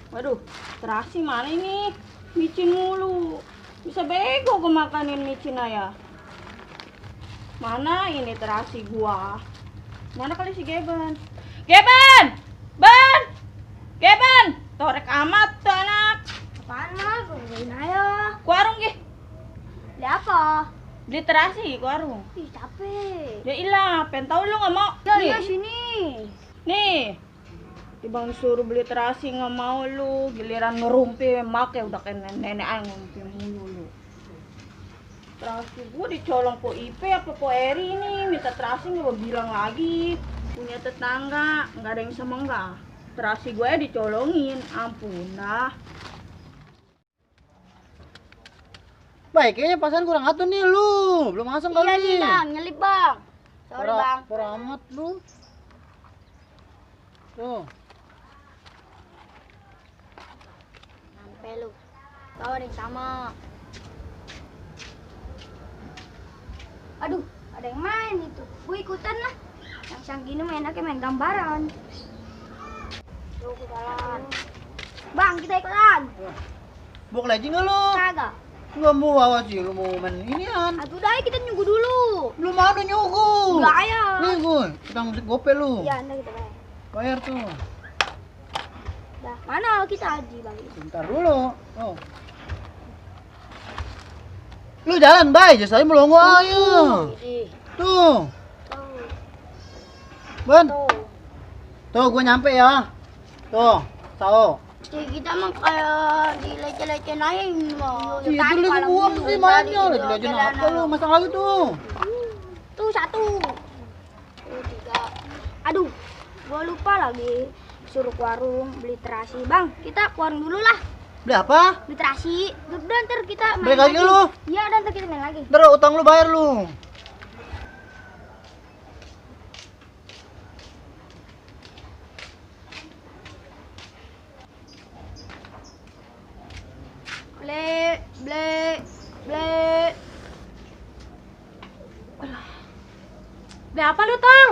Waduh, terasi mana ini? Micin mulu. Bisa bego gue makanin micin ya. Mana ini terasi gua? Mana kali si Geben? Geben! Ben! Geben! Torek amat tuh anak. Apaan mah? Gue ayo. Ke warung gih. Beli apa? Beli terasi ke warung. Ih, capek. Ya ilah, pengen tahu lu nggak mau? Ya, Nih. iya sini. Nih. Dibang suruh beli terasi nggak mau lu, giliran ngerumpi make udah kayak nenek aja ngerumpi mulu lu. Terasi gua dicolong po IP apa po Eri ini, minta terasi nggak bilang lagi. Punya tetangga, nggak ada yang sama nggak. Terasi gue dicolongin, ampun dah. Baik, kayaknya pasan kurang atur nih lu. Belum masuk kali. Iya nih bang, nyelip bang. Sorry bang. Parah amat lu. Tuh. Sampai lu. Tahu ada yang sama. Aduh, ada yang main itu. Gue ikutan lah. Yang sang gini enaknya main gambaran. Tuh, ke jalan. Bang, kita ikutan. Buk lagi nggak lu? Kagak. Nggak mau awas sih, lu mau main inian. Aduh, dah kita nyunggu dulu. Belum ada nyuguh. Enggak ya. Nih gue, kita musik gope lu. Iya, anda kita bayar. Bayar tuh. Dah, mana kita haji bang? Bentar dulu. Oh. Lu jalan, bay. Jadi melongo ayo. Ih, Tuh. tuh, Ben. tuh. Tuh, gue nyampe ya. Tuh, tahu. Ya, kita mah kayak dileceh-lecehin aja ini mah. Itu lagi buang sih mainnya. Lagi apa lu? Masang lagi tuh. Tuh satu. Tuh tiga. Aduh, gua lupa lagi suruh ke warung beli terasi. Bang, kita ke warung dulu lah. Beli apa? Beli terasi. Udah ntar kita main Balik lagi lu. Iya, dan ntar kita main lagi. Ntar utang lu bayar lu. Beli, beli, beli. Beli apa lu, Tang?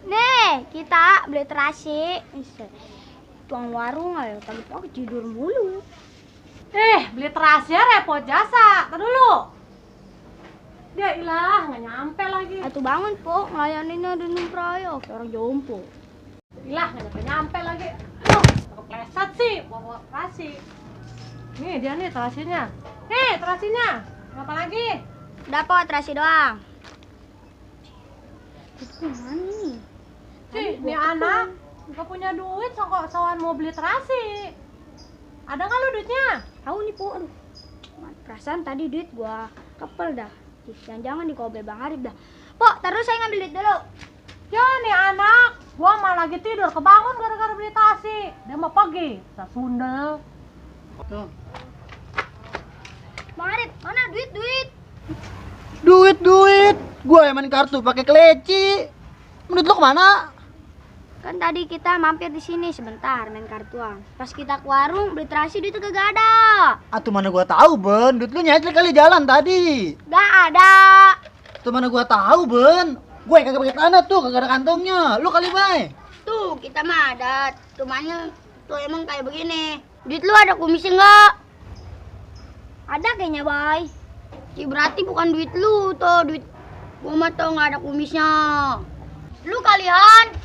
Nih, kita beli terasi. Tuang warung ayo pagi-pagi tidur mulu. Beli terasi ya repot jasa. Tar dulu. Dia ilah, nggak nyampe lagi. Atuh bangun, Po. Ngelayaninnya ada numpraya kayak orang jompo. Ilah, nggak nyampe lagi. Aduh, kepleset sih, bawa terasi. Nih dia nih terasinya. Nih terasinya. Apa lagi? Udah, Po, terasi doang. Itu mana nih? Nih anak nggak punya duit, sowan mau beli terasi. Ada nggak lu duitnya? Tahu nih, Po. Aduh. Perasaan tadi duit gua kepel dah. Jangan-jangan dikobe Bang Arif dah. Po, terus saya ngambil duit dulu. Ya nih anak, gua mah lagi tidur kebangun gara-gara beli terasi. Dia mau pagi, bisa sundel. Tuh. Bang Arif, mana duit? Duit. Gua yang main kartu pakai keleci. Menurut lu kemana? Kan tadi kita mampir di sini sebentar main kartuan. Pas kita ke warung beli terasi duit kagak ada. Atuh mana gua tahu, Ben. Duit lu nyacil kali jalan tadi. Gak ada. Tuh mana gua tahu, Ben. Gue yang kagak pakai tanah tuh, kagak ada kantongnya. Lu kali, bay. Tuh, kita mah ada. Cumanya tuh emang kayak begini. Duit lu ada kumisnya enggak? Ada kayaknya, Bay. Ya, berarti bukan duit lu tuh, duit gua mah tuh nggak ada kumisnya. Lu kalian.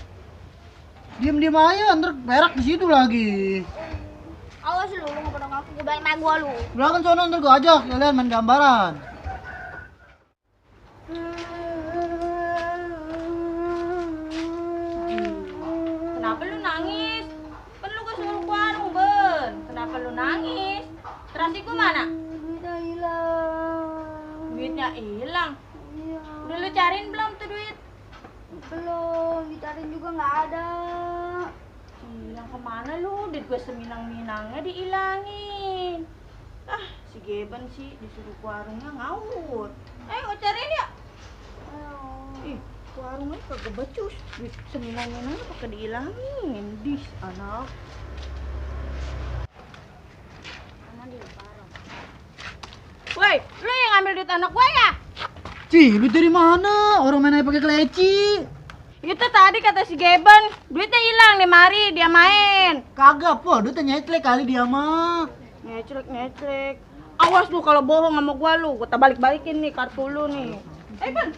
Diem-diem aja, ntar berak di situ lagi. Awas lu nggak pernah ngaku gue baik naik gua lu. Belakang sono ntar gua ajak kalian main gambaran. Kenapa lu nangis? Kan lu suruh ke warung, Ben. Kenapa lu nangis? Terasiku mana? Duitnya hilang. Duitnya hilang. Iya. Udah lu cariin belum tuh duit? Belum, kita Ratin juga nggak ada. Hilang kemana lu? Duit gue seminang-minangnya diilangin. Ah, si Geban sih disuruh ke warungnya ngawur. Ayo cariin ya. Ih, ke warungnya kagak becus. Duit seminang-minangnya pakai diilangin. Dis anak. Woi, lu yang ngambil duit anak gue ya? Ci, lu dari mana? Orang main aja pakai keleci. Itu tadi kata si Geban, duitnya hilang nih mari dia main. Kagak po, duitnya nyetlek kali dia mah. Ngecrek. Awas lu kalau bohong sama gua lu, gua balik-balikin nih kartu lu nih. Ban.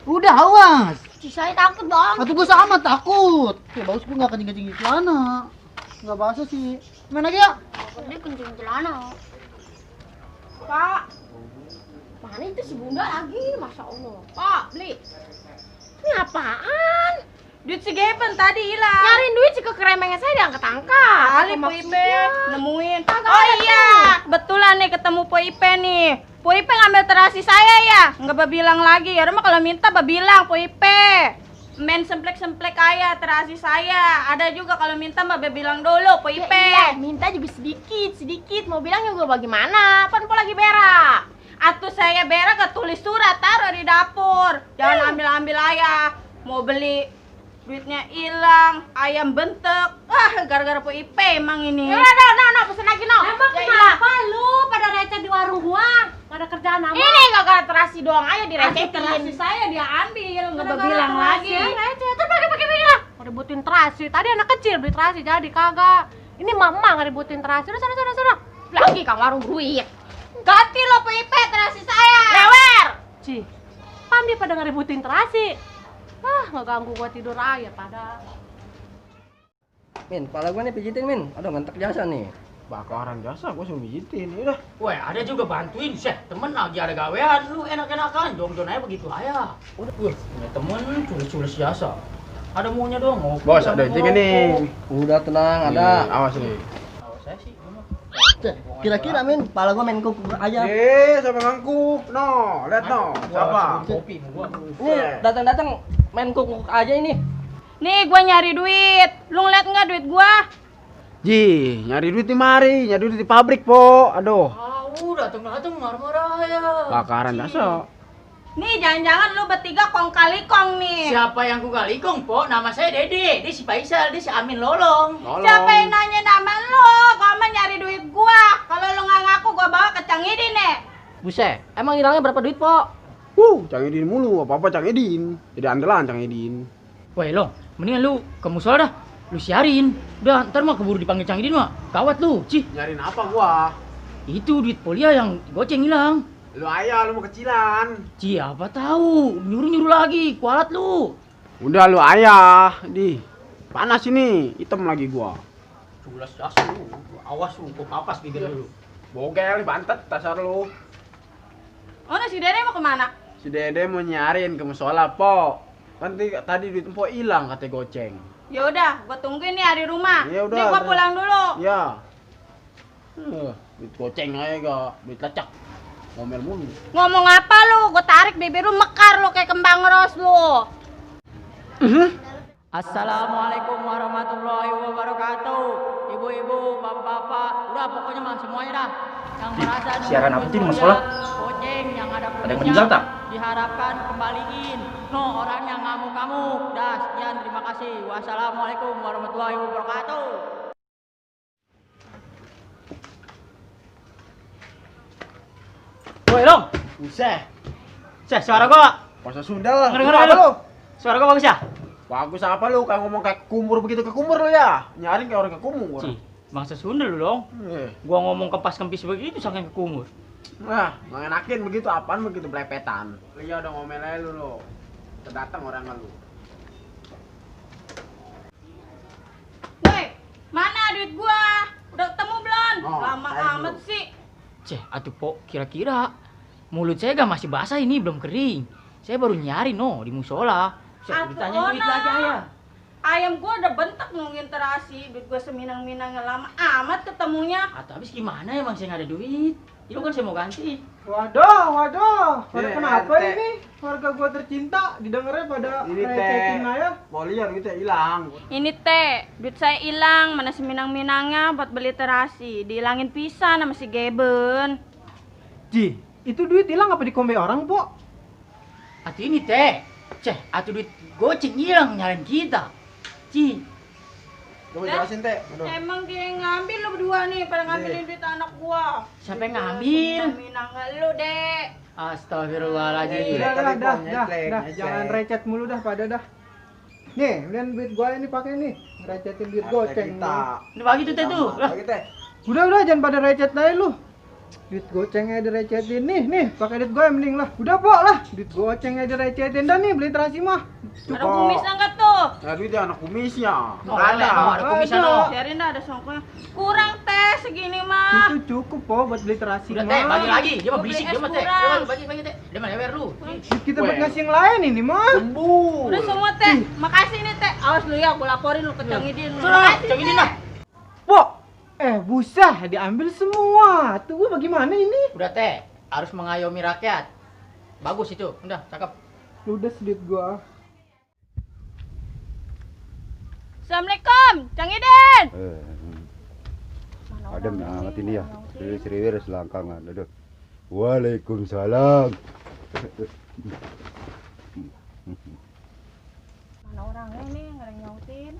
Udah awas. Si saya takut bang. Atau gua sama takut. Ya bagus gua nggak kencing-kencing di celana. Nggak basah sih. Main lagi ya? Dia kencing celana. Pak, Mana itu si bunda lagi, masya Allah. Pak, beli. Ini apaan? Duit si Geban tadi hilang. Nyariin duit si kekeremengnya saya diangkat-angkat. Kali Po Ipe nemuin. Oh iya, betulan nih ketemu Po Ipe nih. Po Ipe ngambil terasi saya ya. Nggak bilang lagi. Ya udah mah kalau minta bilang Po Ipe. Main semplek-semplek kaya terasi saya. Ada juga kalau minta mbak bilang dulu Po Ipe. Iya, minta juga sedikit. Mau bilang juga bagaimana? Pan po lagi berak. Atuh saya berak ketulis surat taruh di dapur. Jangan ambil-ambil ayah. Mau beli duitnya hilang, ayam bentek. Gara-gara Po Ipe emang ini. Ya udah, no, pesen lagi no. Emang Ya, kenapa lu pada receh di warung gua? Gak ada kerjaan apa? Ini gak terasi doang aja Terasi direcehin. saya dia ambil, nggak Gara-gara bilang terasi, lagi. Receh, terus pakai bilang. Mau ributin terasi. Tadi anak kecil beli terasi jadi kagak. Ini mama nggak ributin terasi. Udah sana. Lagi kang warung duit. Ganti lo Po Ipe terasi saya. Lewer. Ci, pan dia pada ngeributin terasi. Nggak ganggu gua tidur aja pada. Min, kepala gue nih pijitin Min, aduh ngentek jasa nih. Bakaran jasa, gue suruh pijitin, yaudah. Wah, ada juga bantuin, Syekh. Temen lagi ada gawean, lu enak-enakan, jom-jom aja begitu aja. Udah, punya temen culis-culis jasa. Ada maunya dong, ngopi. Bos, sama ada tiga nih. Udah tenang, ada. Awas nih. Tahu saya sih, gimana? Kira-kira Min, kepala gue main kuku aja. Siapa ngangkuk? No, lihat no. Siapa? Kopi mau gua. Ini datang-datang main kuku aja ini. Nih gua nyari duit. Lu ngeliat nggak duit gua? Ji, nyari duit di mari, nyari duit di pabrik, Po. Aduh. Datang-datang marah-marah ya. Bakaran jasa. Nih jangan-jangan lu bertiga kong kali kong nih. Siapa yang ku galikong, Po? Nama saya Dede. Dia si Faisal, dia si Amin Lolong. Siapa yang nanya nama lu? Gua mah nyari duit gua. Kalau lu nggak ngaku gua bawa ke Cang Idin nih. Buset, emang hilangnya berapa duit, Po? Cang Edin mulu, apa-apa Cang Edin. Jadi andalan Cang Edin. Woi, Long, mendingan lu ke musola dah. Lu siarin. Udah, ntar mah keburu dipanggil Cang Idin mah. Gawat lu, Cih. Nyariin apa gua? Itu duit polia yang goceng hilang. Lu ayah, lu mau kecilan. Cih, apa tahu? Nyuruh-nyuruh lagi, kualat lu. Udah lu ayah, di. Panas ini, hitam lagi gua. Culas jasa lu. Awas lu, gua papas bibir lu. Bogel, bantet, tasar lu. Oh, nah si Dede mau kemana? Si Dede mau nyariin ke musola, Po. Kan tadi duit Empok hilang katanya goceng. Ya udah, gua tungguin nih di rumah. Ya udah, Nih gua udah. pulang dulu. Ya. Duit goceng aja gak, duit lecak. Ngomel mulu. Ngomong apa lu? Gua tarik bibir lu mekar lu kayak kembang ros lu. Assalamualaikum warahmatullahi wabarakatuh. Ibu-ibu, bapak-bapak, udah pokoknya mah semuanya dah. Yang merasa siaran apa tuh di musola? Goceng yang ada Ada yang meninggal tak? diharapkan kembaliin. No, orang yang ngamuk-ngamuk. Dah, sekian, terima kasih. Wassalamualaikum warahmatullahi wabarakatuh. Woi, Long. Buset. Suara gua. Puasa Sunda lah. Ngeri, Apa ngeri, lu? Suara gua bagus ya? Bagus apa lu? Kayak ngomong kayak kumur begitu ke kumur lu ya? Nyaring kayak orang ke kumur. Cih, bangsa Sunda lu, Long. Gua ngomong kempas-kempis begitu saking kekumur. Nah, nggak enakin begitu, apaan begitu belepetan. Iya udah ngomel aja lu lo. Terdatang orang lu. Woi, mana duit gua? Udah ketemu belum? Oh, Lama saya amat belum. sih. Ceh, atuh po, kira-kira mulut saya gak masih basah ini, belum kering. Saya baru nyari no di musola. Saya Atuh, ditanya duit Ona. lagi ya. Ayam gua udah bentak nungguin terasi, duit gua seminang-minangnya lama amat ketemunya. Atau habis gimana emang saya nggak ada duit? Itu kan saya mau ganti. Waduh. Pada Eh, kenapa Arte. ini? Warga gua tercinta, didengarnya pada Ini recetin teh. aja. Mau lihat gitu hilang. Ini teh, duit saya hilang, mana seminang-minangnya buat beli terasi, dihilangin pisan sama si Geben. Ji, itu duit hilang apa dikombe orang, Po? Atau ini teh, atau duit goceng hilang nyalain kita. Ci, Coba jelasin teh. Aduh. Emang dia yang ngambil lo berdua nih, pada ngambilin duit anak gua. siapa yang ngambil? Minang lu, Dek. Astagfirullahaladzim. Dah, jangan recet mulu dah pada dah. Nih, kemudian duit gua ini pakai nih, recetin duit goceng. Kita. Ini bagi tuh teh tuh. Lah, Bagi teh. Udah, jangan pada recet aja lu. Duit gocengnya direcetin nih, pakai duit gua yang mending lah. Udah, Po lah, duit gocengnya direcetin dah nih, beli terasi mah. Ada kumisnya enggak tuh? Nah, duitnya anak kumisnya. mau ada kumisan Ada. lo. Biarin dah ada songkoknya. Kurang teh segini mah. Itu cukup, Po, buat beli terasi Udah mah. teh, bagi lagi. Dia mah Gua beli berisik es dia mah teh. kurang. Bagi teh. Dia mah lewer lu. Duit kita buat ngasih yang lain ini mah. Sembuh. Udah semua teh. Makasih nih teh. Awas lu ya, gua laporin lu ke Cang Idin. Sudah, cengin lah. Po, busah diambil semua. Tuh gua bagaimana ini? Udah teh, harus mengayomi rakyat. Bagus itu. Udah, cakep. Ludes duit gua. Assalamualaikum, Cang Idin. Adem amat ini ya. Serius selangkangan. Aduh. Waalaikumsalam. Mana orangnya nih, nggak ada yang nyautin.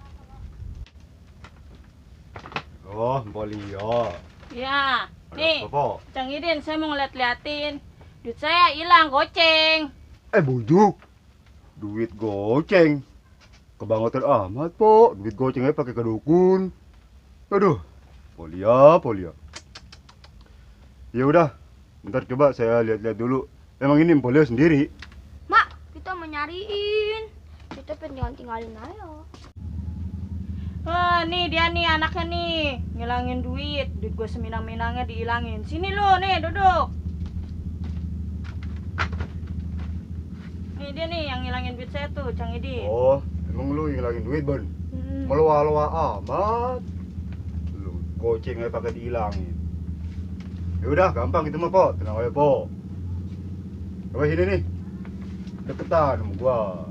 Oh, Polio. Ya, nih, Apa? Cang Idin, saya mau ngeliat-liatin. Duit saya hilang, goceng. Bujuk. Duit goceng. Kebangetan amat, Po. Duit gocengnya pakai ke dukun. Aduh. Polio. Ya udah. Bentar coba saya lihat-lihat dulu. Emang ini Polio sendiri. Mak, kita mau nyariin. Kita pengen tinggalin aja. Wah, nih dia nih anaknya nih. Ngilangin duit. Duit gue seminang-minangnya dihilangin. Sini lu, nih duduk. Nih dia nih yang ngilangin duit saya tuh, Cang Idin. Oh, emang lu yang ngilangin duit, Ban? Meluah-luah amat. Lu gocengnya pakai dihilangin. Ya udah, gampang itu mah, Po. Tenang aja, Po. Coba sini nih. Deketan sama gua.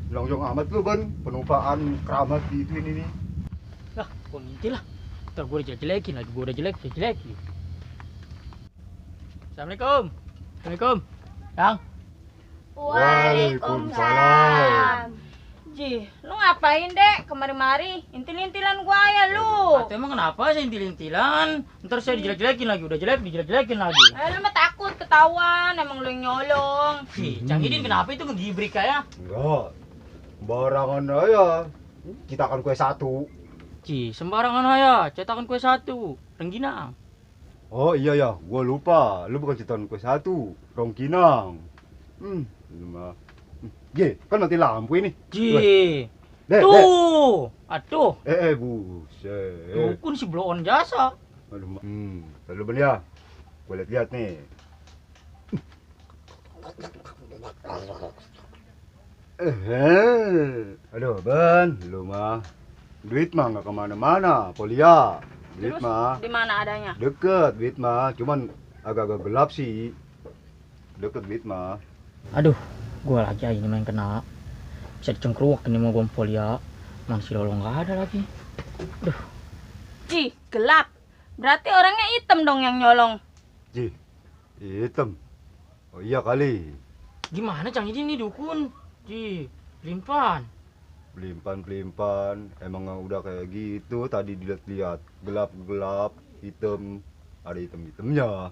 Longjong amat lu, Ban. Penumpaan keramat di itu ini nih. Lah, kok ngintil lah. Ntar gue udah jelekin lagi, gue udah jelekin. Assalamualaikum. Yang? Waalaikumsalam. Ji, lu ngapain dek kemari-mari? Intil-intilan gua ya lu. Atau emang kenapa saya intil-intilan? Ntar saya dijelek-jelekin lagi, udah jelek, dijelekin lagi. Lu mah takut ketahuan, emang lu yang nyolong. Cang Idin kenapa itu ngegibrik kayak? Enggak. Barangan aja. Kita akan kue satu. Sembarangan aja, cetakan kue 1, rengginang. Oh iya ya, gua lupa. Lu bukan cetakan kue satu, rongkinang. Lu mah. Kan mati lampu ini. Dek. Tuh, aduh. Buset. Dukun si blow on jasa. Aduh, lalu Ben ya. Gua lihat nih. Aduh, Ben, lu mah. Duit mah nggak kemana-mana, Polia. Duit Terus mah di mana adanya? deket, duit mah. Cuman agak-agak gelap sih. Deket duit mah. Aduh, gua lagi aja main kena. Bisa dicengkruak ini mau gompol ya. Mana si Lolo nggak ada lagi. Aduh, Ji, gelap. Berarti orangnya hitam dong yang nyolong. Ji, hitam. Oh iya kali. gimana Cang Idin nih dukun? Pelimpan. Pelimpan, emang udah kayak gitu. Tadi dilihat-lihat gelap-gelap, hitam, ada hitam-hitamnya.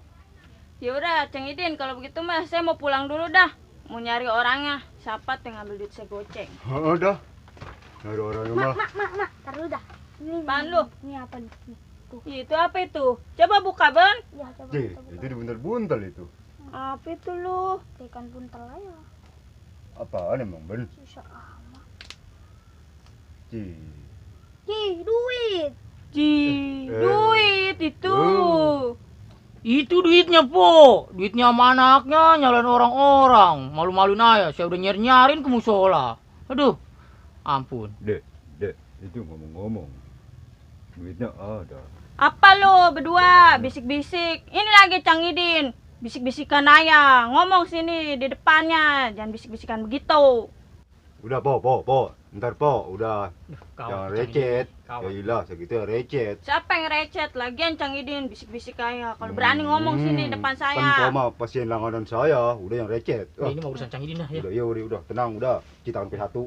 Ya udah, Cang Idin, kalau begitu mah saya mau pulang dulu dah. Mau nyari orangnya. Siapa yang ngambil duit saya goceng? Udah, ada orangnya mah. Mak, tar dulu dah. Ini, Apaan lu? Ini apa nih? Nih, tuh. Itu apa itu? Coba buka, Ben. Ya, coba Ji, kita buka. itu dibuntel-buntel itu. Apa itu lu? Ikan buntel aja. Apaan emang, Ben? Susah amat. Ji. Duit. Ji, duit itu. Itu duitnya, Po. Duitnya sama anaknya nyalain orang-orang. Malu-maluin aja, saya udah nyarin ke musola. Aduh, ampun. Dek, itu ngomong-ngomong. Duitnya ada. Apa lo berdua bisik-bisik? Ini lagi Cang Idin. Bisik-bisikan aja. Ngomong sini di depannya. Jangan bisik-bisikan begitu. Udah, po. Ntar, po. Udah. Kau Jangan recet. Ya Kau. ilah, segitu recet. Siapa yang recet? Lagian Cang Idin bisik-bisik aja. Kalau berani ngomong sini depan Kan saya. kau mah pasien langganan saya. Udah yang recet. Ini mah urusan Cang Idin dah ya. Udah. Tenang, udah. Kita ambil satu.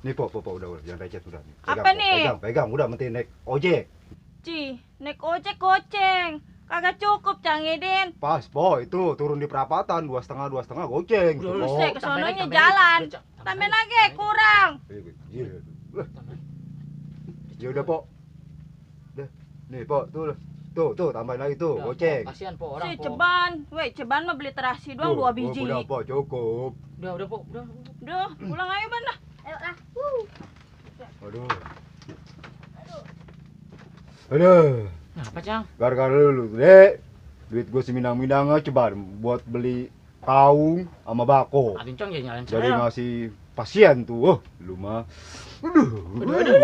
Nih, po. Udah. Jangan recet, udah. Apa Po. nih? Pegang. Udah, mesti naik ojek. Ci, naik ojek goceng. Kagak cukup Cang Idin. Pas, po. Itu turun di perapatan. 2,5 goceng. Udah, Po. Buset, kesononya tambahin. jalan. Udah, Cak. Tambahin lagi, kurang. Iya. Tambahin. Ya udah, po. Udah. Nih, po. Tuh, tambahin lagi tuh. Udah, Goceng. Po, kasihan po orang Si po. ceban. Weh, ceban mah beli terasi doang Tuh, 2 biji. Udah, po. Cukup. Udah po, udah. Duh, pulang ayo Ban lah. Ayo lah. Aduh. Aduh. Nah, apa Cang? Gara-gara lu, Dek. Duit gue seminang-minang coba buat beli kaung sama bako. Adin Cang ya nyalain Jadi saya. ngasih pasien tuh. Oh, lu mah. Aduh. Aduh.